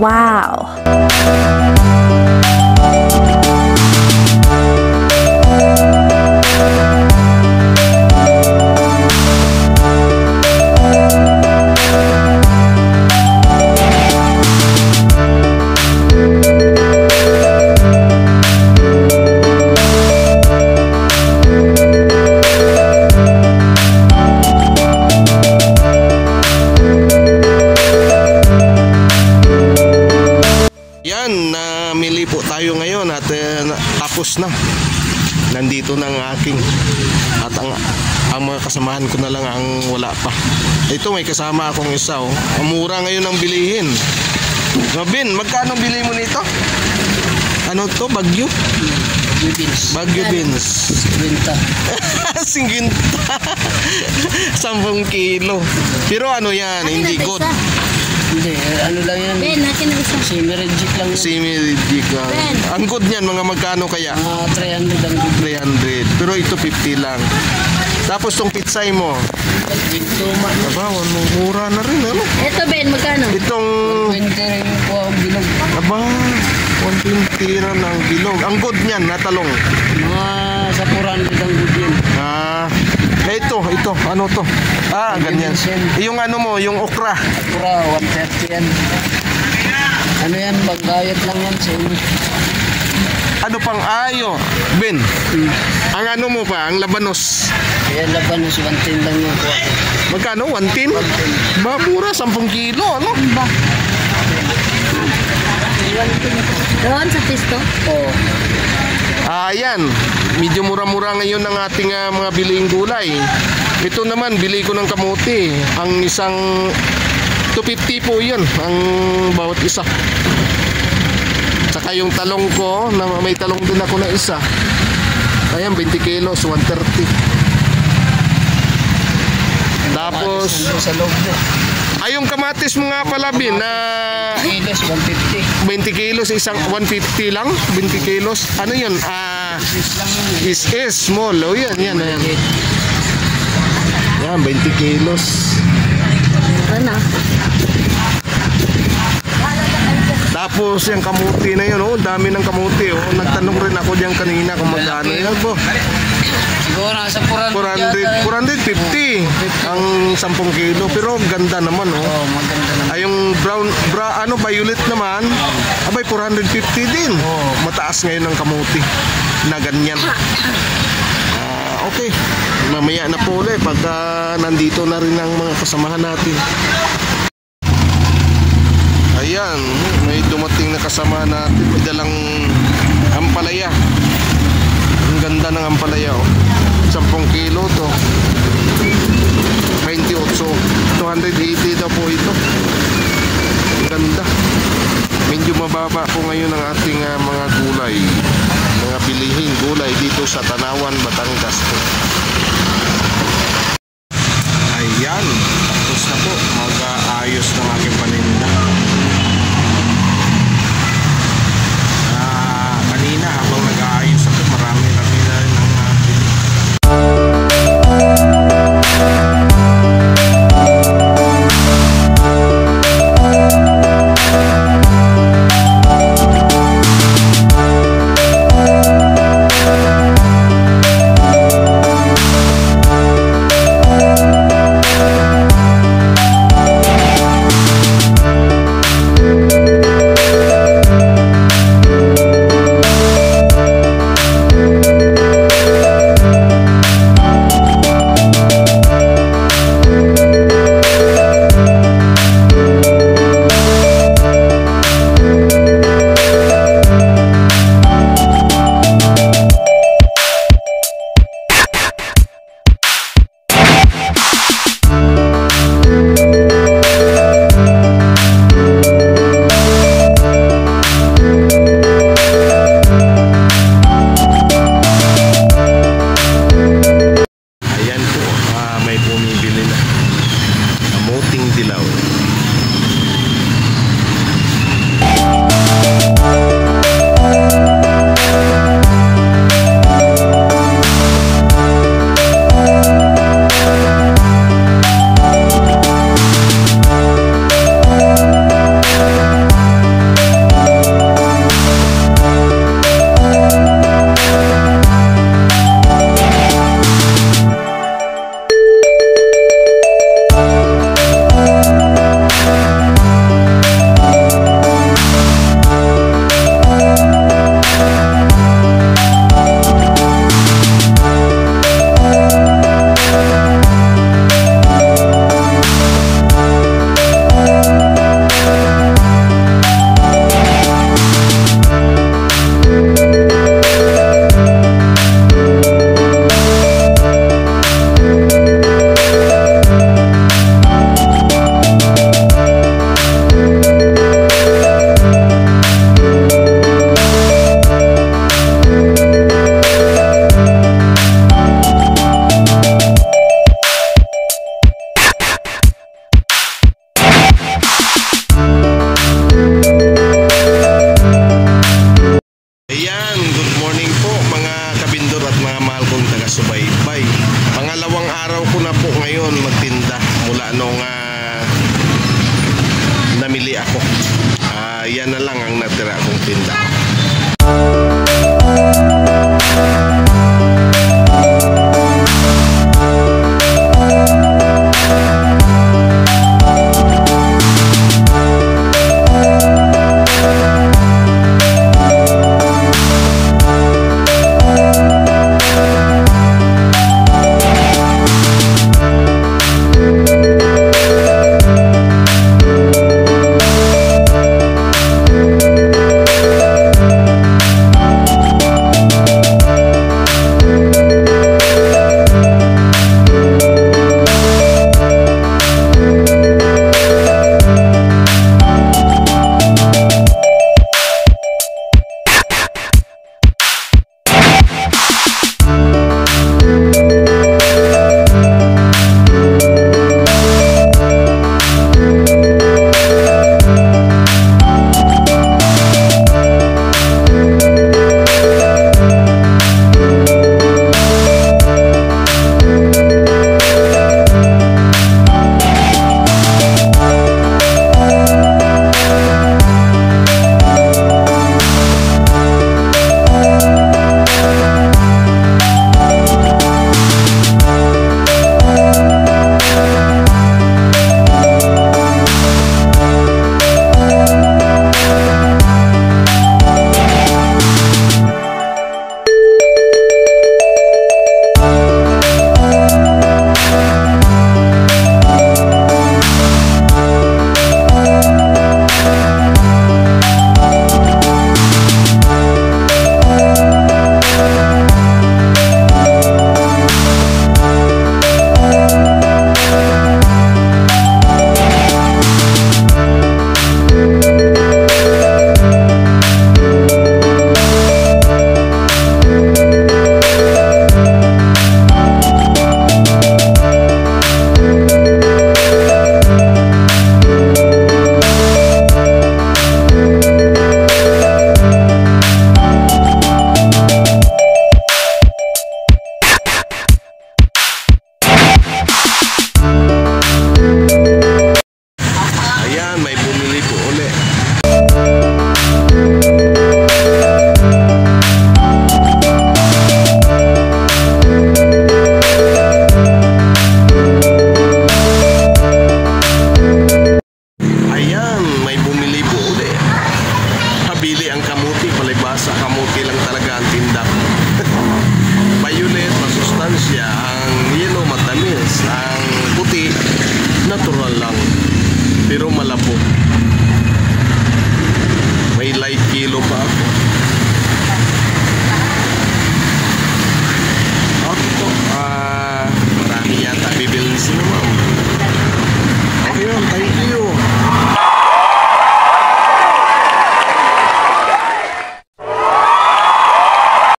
Wow! Namili po tayo ngayon at tapos na. Nandito na ang aking at ang mga kasamahan ko na lang ang wala pa. Ito may kasama akong isa oh. Ang mura ngayon ang bilihin. Ben, magkano bili mo nito? Ano to? Bagyo? Bagyo beans. Bagyo beans. Singinta. Singinta. 10 kilo. Pero ano yan? Hindi good. Hindi, ano lang yan. Ben, natin ang isa. Semi-reject lang yan. Semi-reject lang. Ben. Ang good niyan, mga magkano kaya? 300 ang good. 300. Pero ito 50 lang. Tapos tong pitsay mo. Ito, Aba, mura na rin. Ano? Ito, Ben, magkano? Itong... 20 rin po ang bilog. Aba, 120 rin ang bilog. Ang good niyan, natalong. Mga sa 400 ang good yan. Ito. Ano to? Ganyan. Yung ano mo, yung okra. Okra, 130 yan. Ano yan, bagayat lang yan sa inyo. Ano pang ayo? Ben, ang ano mo pa, ang labanos. Kaya laban na 110 lang yan. Magkano? 110? Ba, mura, 10 kilo. Ano ba? Doon sa pisto? Oo. Ayan, medyo mura-mura ngayon ang ating mga biling gulay. Ito naman, bili ko ng kamuti. Ang isang 250 po yun, ang bawat isa. Saka yung talong ko, na may talong din ako na isa. Ayan, 20 kilos, 130. Tapos, sa loob na. yung kamatis mo nga pala, Bin, na... Kilos, 150. 20 kilos, isang 150 lang, 20 kilos. Ano yun? Is small. O yan. Yan, 20 kilos. Ano? Tapos yung kamuti na yun, dami ng kamuti. Nagtanong rin ako diyan kanina kung magkano yan po. Siguro nasa 450 ang 10 kilo. Pero ganda naman. Oo, maganda naman. Yung violet naman, abay 450 din. Mataas ngayon ang kamuti na ganyan. Okay, mamaya na po ulit pagka nandito na rin ang mga kasamahan natin. Ayan, may dumating na kasama natin. May dalang ampalaya. Ang ganda ng ampalaya 10 kilo to. 28, 280 daw po ito. Ang ganda. Medyo mababa po ngayon ang ating mga gulay. Mga bilihin gulay dito sa Tanawan, Batangas po. Ayan, tapos na po. Mag-aayos ng aking paninda. Kanina habang nag-aayos ako, marami na rin ang araw ko na po ngayon magtinda mula nung namili ako. Yan na lang ang natira akong tinda. Natural lang pero malabo.